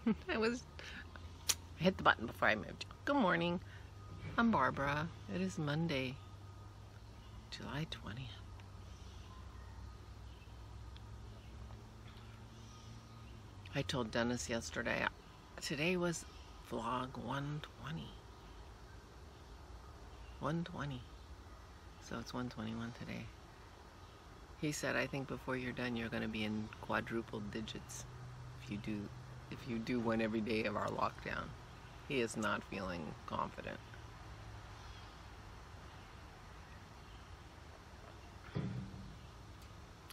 I hit the button before I moved. Good morning. I'm Barbara. It is Monday, July 20th. I told Dennis yesterday, today was vlog 120. 120. So it's 121 today. He said, I think before you're done, you're going to be in quadruple digits if you do one every day of our lockdown. He is not feeling confident.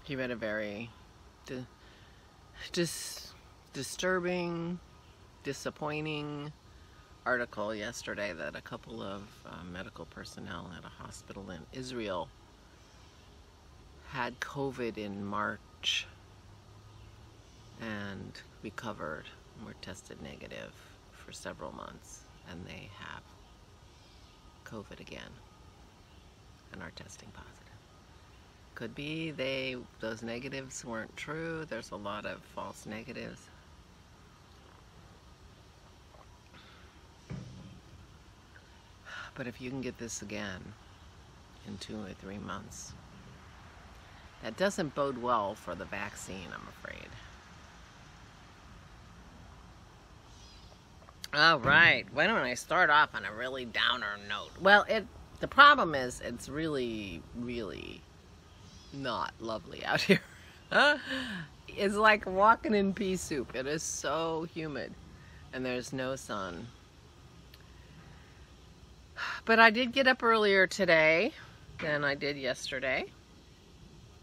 He read a very disturbing, disappointing article yesterday that a couple of medical personnel at a hospital in Israel had COVID in March and recovered and were tested negative for several months, and they have COVID again and are testing positive. Could be those negatives weren't true. There's a lot of false negatives. But if you can get this again in 2 or 3 months, that doesn't bode well for the vaccine, I'm afraid. All right, why don't I start off on a really downer note? Well, the problem is it's really, really not lovely out here. It's like walking in pea soup. It is so humid and there's no sun. But I did get up earlier today than I did yesterday.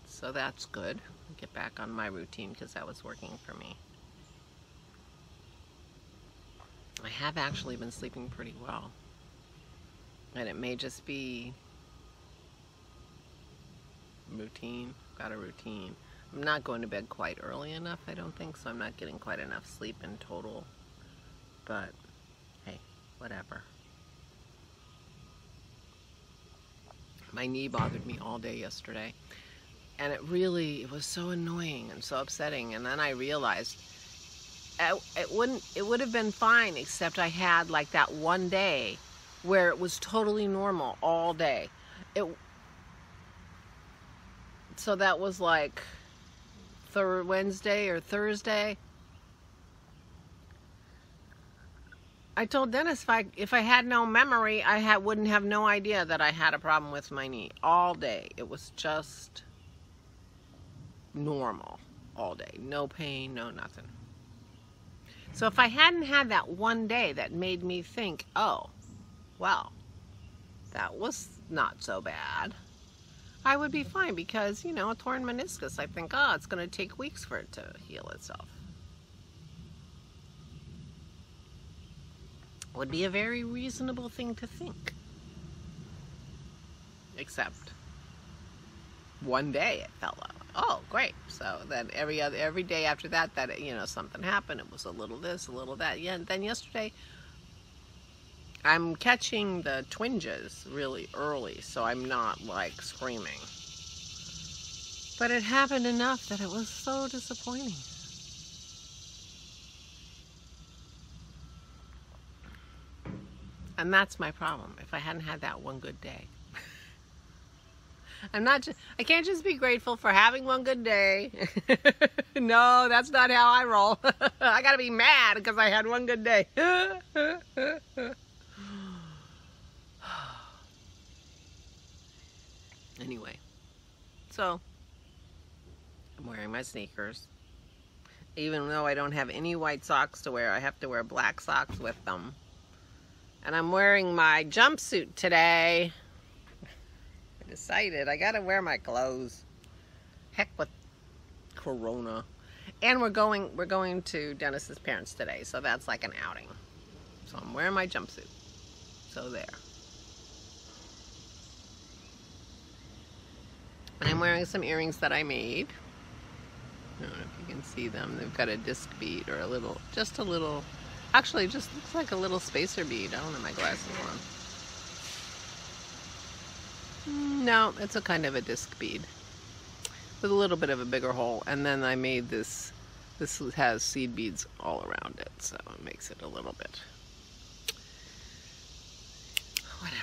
So that's good. Get back on my routine because that was working for me. I have actually been sleeping pretty well. And it may just be routine. Got a routine. I'm not going to bed quite early enough, I don't think, so I'm not getting quite enough sleep in total. But hey, whatever. My knee bothered me all day yesterday. And it was so annoying and so upsetting. And then I realized it would have been fine, except I had like that one day where it was totally normal all day. So that was like Wednesday or Thursday. I told Dennis if I had no memory, I wouldn't have no idea that I had a problem with my knee all day. It was just normal all day. No pain, no nothing. So if I hadn't had that one day that made me think, oh, well, that was not so bad, I would be fine because, you know, a torn meniscus, I think, oh, it's going to take weeks for it to heal itself. Would be a very reasonable thing to think. Except one day it felt like, oh, great. So then every day after that, you know, something happened. It was a little this, a little that. Yeah, and then yesterday, I'm catching the twinges really early, so I'm not like screaming. But it happened enough that it was so disappointing. And that's my problem. If I hadn't had that one good day. I can't just be grateful for having one good day. No, that's not how I roll. I gotta be mad because I had one good day. Anyway, so I'm wearing my sneakers. Even though I don't have any white socks to wear, I have to wear black socks with them. And I'm wearing my jumpsuit today. I decided I gotta wear my clothes. Heck with Corona. And we're going to Dennis's parents today, so that's like an outing. So I'm wearing my jumpsuit. So there. And I'm wearing some earrings that I made. I don't know if you can see them. They've got a disc bead or just a little, actually it just looks like a little spacer bead. I don't have my glasses on. No, it's a kind of a disc bead with a little bit of a bigger hole. And then I made this This has seed beads all around it, so it makes it a little bit, whatever.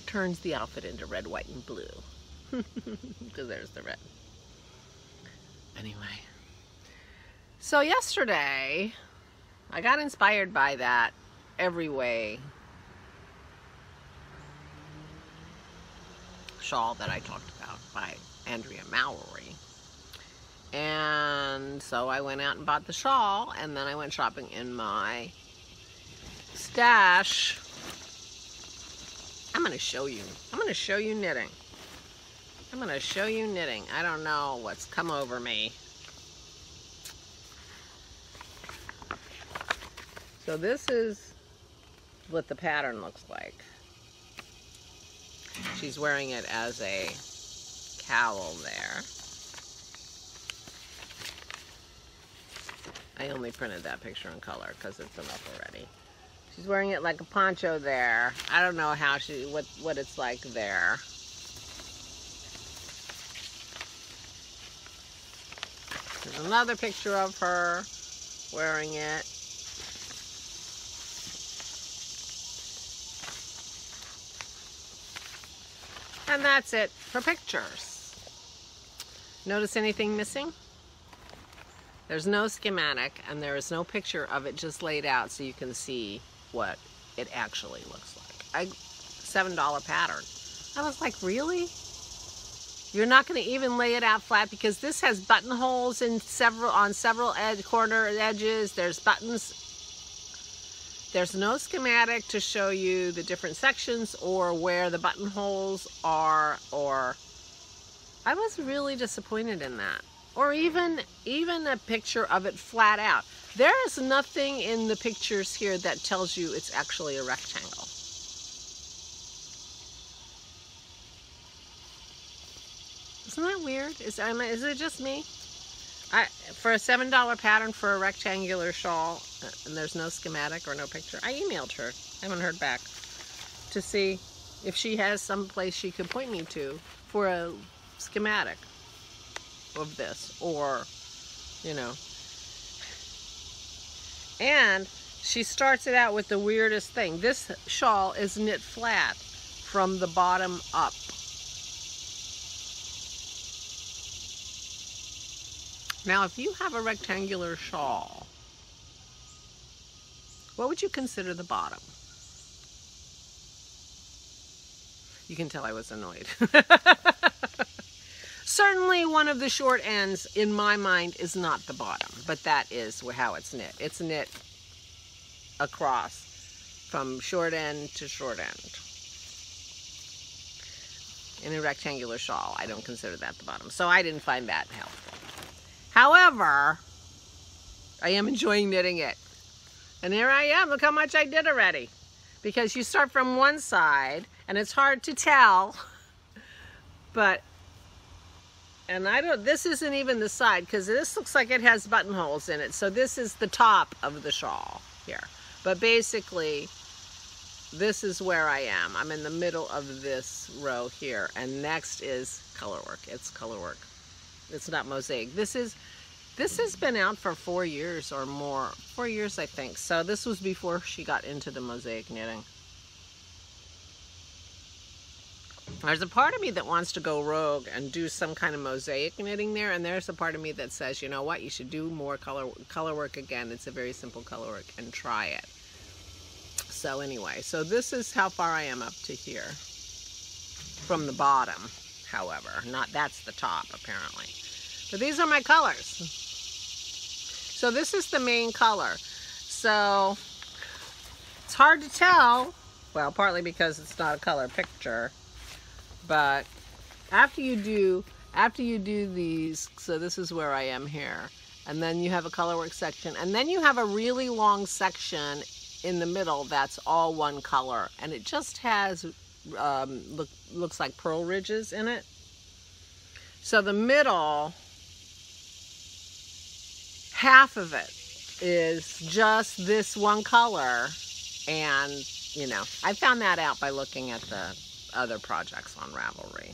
Turns the outfit into red, white, and blue. Because there's the red. Anyway. So yesterday, I got inspired by that Every Way shawl that I talked about by Andrea Mallory. And so I went out and bought the shawl, and then I went shopping in my stash. I'm going to show you. I'm going to show you knitting. I'm going to show you knitting. I don't know what's come over me. So this is what the pattern looks like. She's wearing it as a cowl there. I only printed that picture in color because it's enough already. She's wearing it like a poncho there. I don't know how what it's like there. There's another picture of her wearing it. And that's it for pictures. Notice anything missing? There's no schematic, and there is no picture of it just laid out so you can see what it actually looks like. $7 pattern. I was like, really? You're not going to even lay it out flat, because this has buttonholes in on several corner edges. There's buttons. There's no schematic to show you the different sections or where the buttonholes are, or I was really disappointed in that. Or even a picture of it flat out. There is nothing in the pictures here that tells you it's actually a rectangle. Isn't that weird? Is it just me? For a $7 pattern for a rectangular shawl, and there's no schematic or no picture. I emailed her. I haven't heard back to see if she has some place she could point me to for a schematic of this, or, you know. And she starts it out with the weirdest thing. This shawl is knit flat from the bottom up. Now, if you have a rectangular shawl, what would you consider the bottom? You can tell I was annoyed. Certainly one of the short ends, in my mind, is not the bottom, but that is how it's knit. It's knit across from short end to short end. In a rectangular shawl, I don't consider that the bottom, so I didn't find that helpful. However, I am enjoying knitting it. And here I am, look how much I did already. Because you start from one side, and it's hard to tell, but, and this isn't even the side, because this looks like it has buttonholes in it, so this is the top of the shawl here. But basically, this is where I am. I'm in the middle of this row here, and next is color work. It's color work. It's not mosaic. This has been out for 4 years or more. 4 years, I think. So this was before she got into the mosaic knitting. There's a part of me that wants to go rogue and do some kind of mosaic knitting there, and there's a part of me that says, you know what, you should do more color work again. It's a very simple color work, and try it. So anyway, so this is how far I am up to here. From the bottom, however. That's the top, apparently. But these are my colors. So this is the main color. So it's hard to tell, well, partly because it's not a color picture, but after you do these, so this is where I am here, and then you have a color work section, and then you have a really long section in the middle that's all one color, and it just has looks like pearl ridges in it. So the middle half of it is just this one color, and you know, I found that out by looking at the other projects on Ravelry,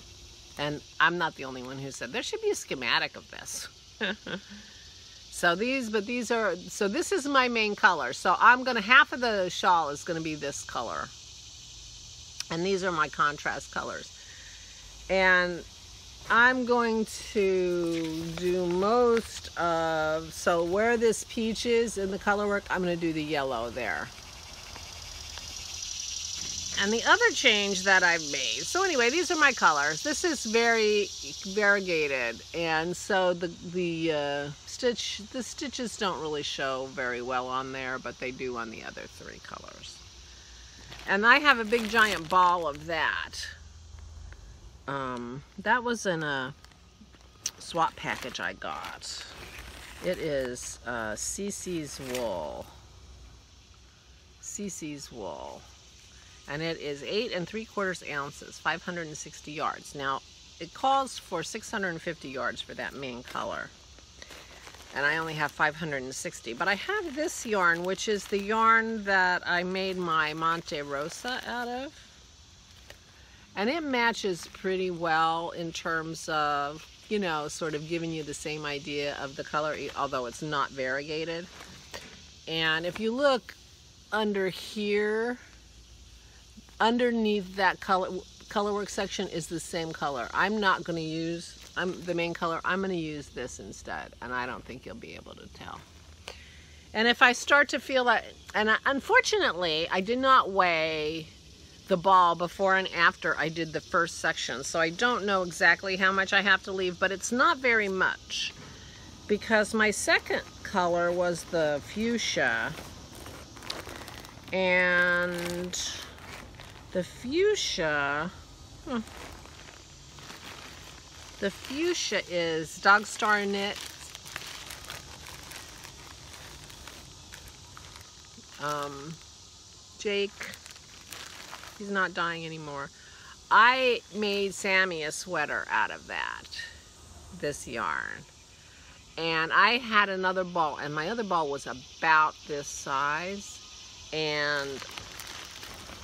and I'm not the only one who said there should be a schematic of this. So this is my main color. So half of the shawl is gonna be this color. And these are my contrast colors. And I'm going to do so where this peach is in the color work, I'm gonna do the yellow there. And the other change that I've made, so anyway, these are my colors. This is very variegated, and so the stitches don't really show very well on there, but they do on the other 3 colors. And I have a big giant ball of that. That was in a swap package I got. It is CC's wool. CC's wool. And it is 8 3/4 ounces, 560 yards. Now, it calls for 650 yards for that main color. And I only have 560. But I have this yarn, which is the yarn that I made my Monte Rosa out of. And it matches pretty well in terms of, you know, sort of giving you the same idea of the color, although it's not variegated. And if you look under here, underneath that colorwork section is the same color. I'm not going to use the main color. I'm going to use this instead, and I don't think you'll be able to tell. And if I start to feel that, and unfortunately, I did not weigh the ball before and after I did the first section, so I don't know exactly how much I have to leave, but it's not very much, because my second color was the fuchsia, and the fuchsia is Dog Star Knit. Jake, he's not dying anymore. I made Sammy a sweater out of this yarn. And I had another ball, and my other ball was about this size, and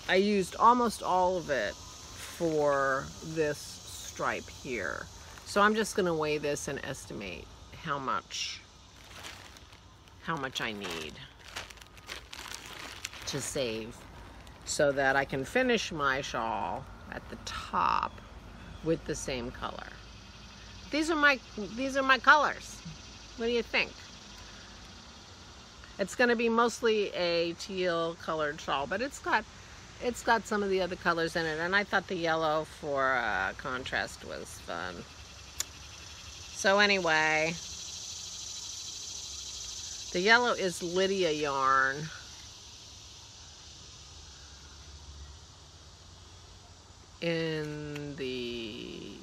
I used almost all of it for this stripe here. So I'm just going to weigh this and estimate how much I need to save so that I can finish my shawl at the top with the same color. These are my colors. What do you think? It's going to be mostly a teal colored shawl, but it's got some of the other colors in it, and I thought the yellow for contrast was fun. So anyway, the yellow is Lydia yarn. In the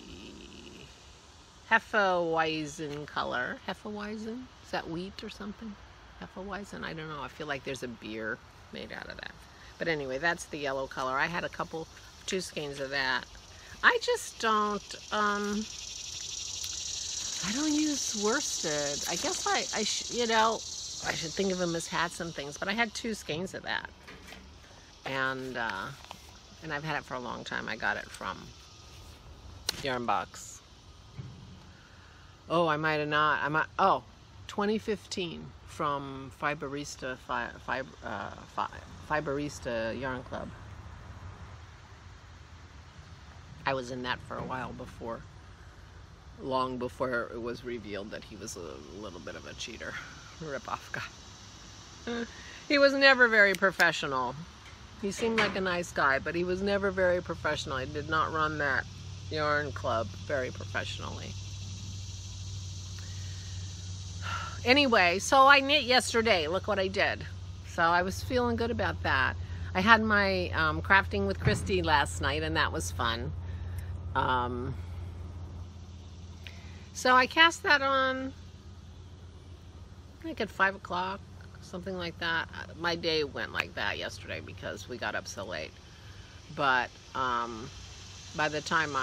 Hefeweizen color. Hefeweizen? Is that wheat or something? Hefeweizen? I don't know. I feel like there's a beer made out of that. But anyway, that's the yellow color. I had 2 skeins of that. I just don't, I don't use worsted. I guess I should think of them as hats and things, but I had 2 skeins of that. And I've had it for a long time. I got it from Yarn Box. Oh, I might have not. 2015 from Fiberista Yarn Club. I was in that for a while before, long before it was revealed that he was a little bit of a cheater, rip-off guy. He was never very professional. He seemed like a nice guy, but he was never very professional. He did not run that yarn club very professionally. Anyway, so I knit yesterday. Look what I did. So I was feeling good about that. I had my crafting with Christy last night, and that was fun. So I cast that on, I think at 5 o'clock, something like that. My day went like that yesterday because we got up so late. But by the time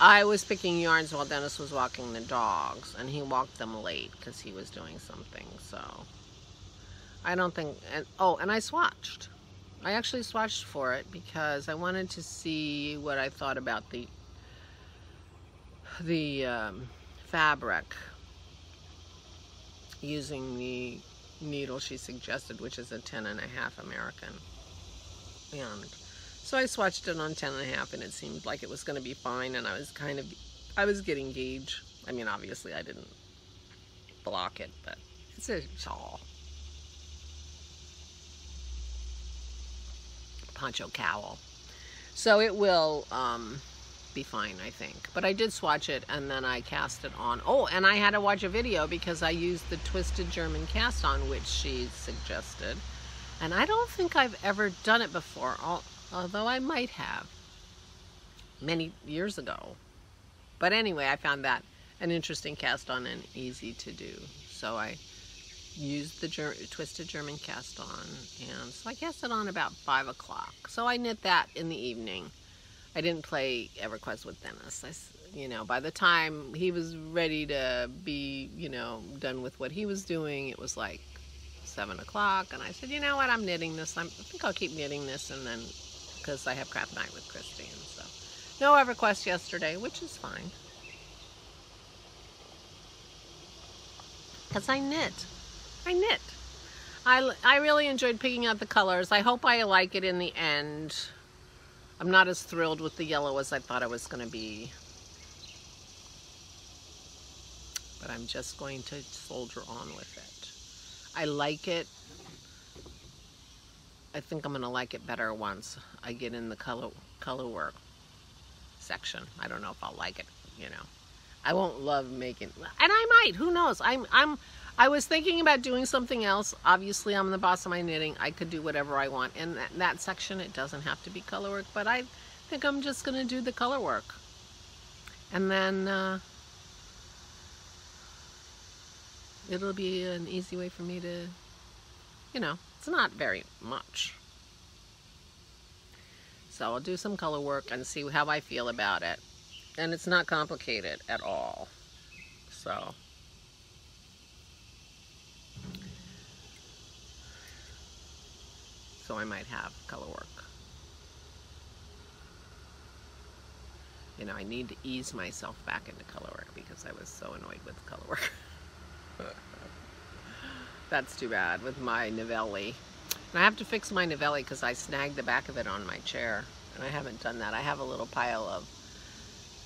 I was picking yarns while Dennis was walking the dogs, and he walked them late because he was doing something, so I don't think, and I swatched. I actually swatched for it because I wanted to see what I thought about the fabric. using the needle she suggested, which is a 10.5 American. And so I swatched it on 10.5, and it seemed like it was going to be fine, and I was getting gauge. I mean, obviously I didn't block it, but it's a shawl. Poncho cowl. So it will be fine, I think. But I did swatch it, and then I cast it on. Oh, and I had to watch a video because I used the twisted German cast on, which she suggested. And I don't think I've ever done it before, although I might have many years ago. But anyway, I found that an interesting cast on and easy to do. So I used the twisted German cast on, and so I cast it on about 5 o'clock. So I knit that in the evening. I didn't play EverQuest with Dennis. You know, by the time he was ready to be, you know, done with what he was doing, it was like 7 o'clock, and I said, you know what, I'm knitting this. I think I'll keep knitting this, and then, because I have craft night with Christy, and so. No EverQuest yesterday, which is fine. Because I knit. I really enjoyed picking out the colors. I hope I like it in the end. I'm not as thrilled with the yellow as I thought I was going to be. But I'm just going to soldier on with it. I like it. I think I'm going to like it better once I get in the color work section. I don't know if I'll like it, you know. I won't love making, and I might, who knows. I was thinking about doing something else. Obviously, I'm the boss of my knitting. I could do whatever I want. In that section, it doesn't have to be color work, but I think I'm just going to do the color work. And then it'll be an easy way for me to, you know, it's not very much. So I'll do some color work and see how I feel about it. And it's not complicated at all. So I might have color work. You know, I need to ease myself back into color work because I was so annoyed with color work. That's too bad with my Ravelry. And I have to fix my Ravelry because I snagged the back of it on my chair. And I haven't done that. I have a little pile of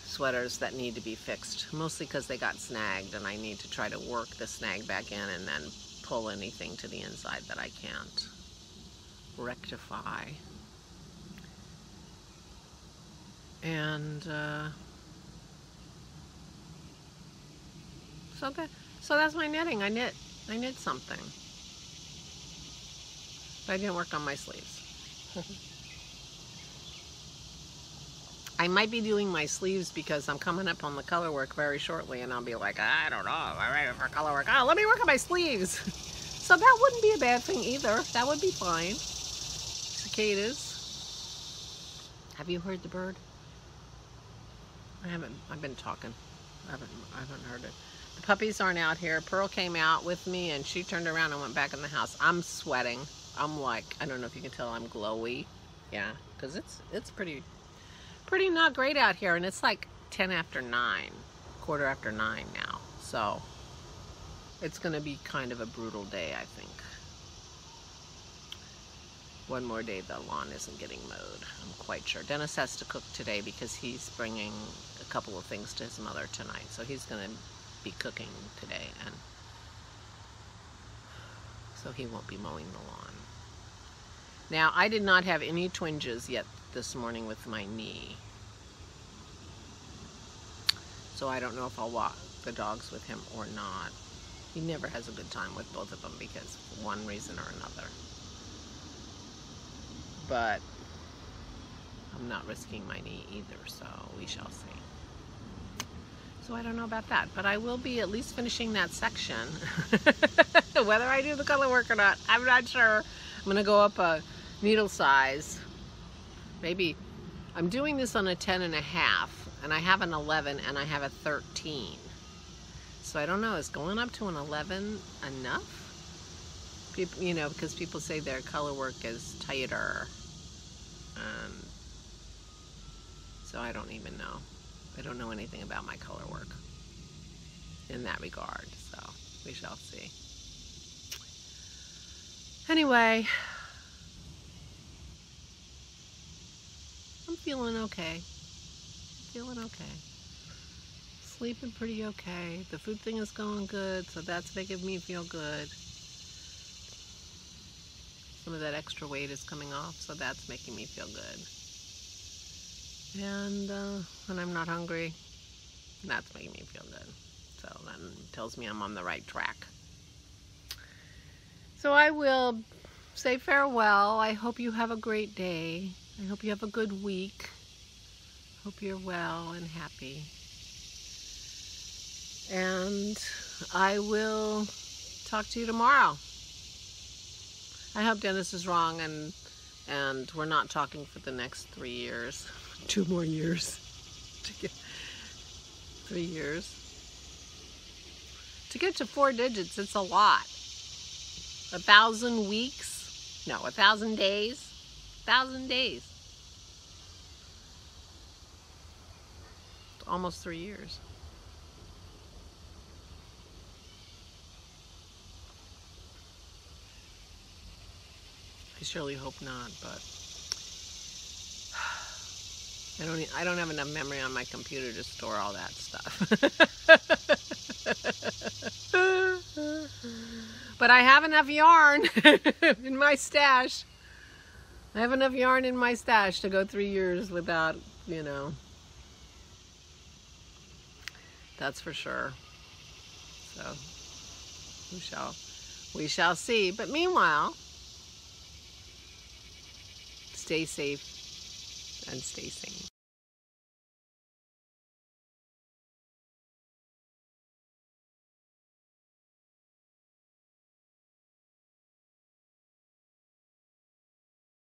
sweaters that need to be fixed, mostly because they got snagged, and I need to try to work the snag back in and then pull anything to the inside that I can't rectify. And so that's my knitting. I knit something, but I didn't work on my sleeves. I might be doing my sleeves because I'm coming up on the color work very shortly, and I'll be like, I don't know, I'm ready for color work. Oh, let me work on my sleeves. So that wouldn't be a bad thing either. That would be fine. Cicadas. Have you heard the bird? I haven't. I've been talking. I haven't heard it. The puppies aren't out here. Pearl came out with me, and she turned around and went back in the house. I'm sweating. I'm like, I don't know if you can tell I'm glowy. Yeah, because it's pretty not great out here, and it's like 10 after 9, quarter after 9 now. So it's going to be kind of a brutal day, I think. One more day the lawn isn't getting mowed, I'm quite sure. Dennis has to cook today because he's bringing a couple of things to his mother tonight. So he's going to be cooking today, and so he won't be mowing the lawn. Now, I did not have any twinges yet this morning with my knee. So I don't know if I'll walk the dogs with him or not. He never has a good time with both of them because for one reason or another. But I'm not risking my knee either, so we shall see. So I don't know about that, but I will be at least finishing that section. Whether I do the color work or not, I'm not sure. I'm going to go up a needle size. Maybe I'm doing this on a 10.5, and I have an 11 and I have a 13. So I don't know, is going up to an 11 enough? People, you know, because people say their color work is tighter. So I don't even know. I don't know anything about my color work in that regard, so we shall see. Anyway, I'm feeling okay. Feeling okay. Sleeping pretty okay. The food thing is going good, so that's making me feel good. Some of that extra weight is coming off, so that's making me feel good. And when I'm not hungry, that's making me feel good. So that tells me I'm on the right track. So I will say farewell. I hope you have a great day. I hope you have a good week. Hope you're well and happy. And I will talk to you tomorrow. I hope Dennis is wrong and we're not talking for the next 3 years. 2 more years. 3 years. To get to 4 digits, it's a lot. 1,000 weeks? No, 1,000 days. 1,000 days. It's almost 3 years. I surely hope not, but I don't have enough memory on my computer to store all that stuff. But I have enough yarn in my stash. I have enough yarn in my stash to go 3 years without, you know. That's for sure. So we shall see. But meanwhile, stay safe and stay sane.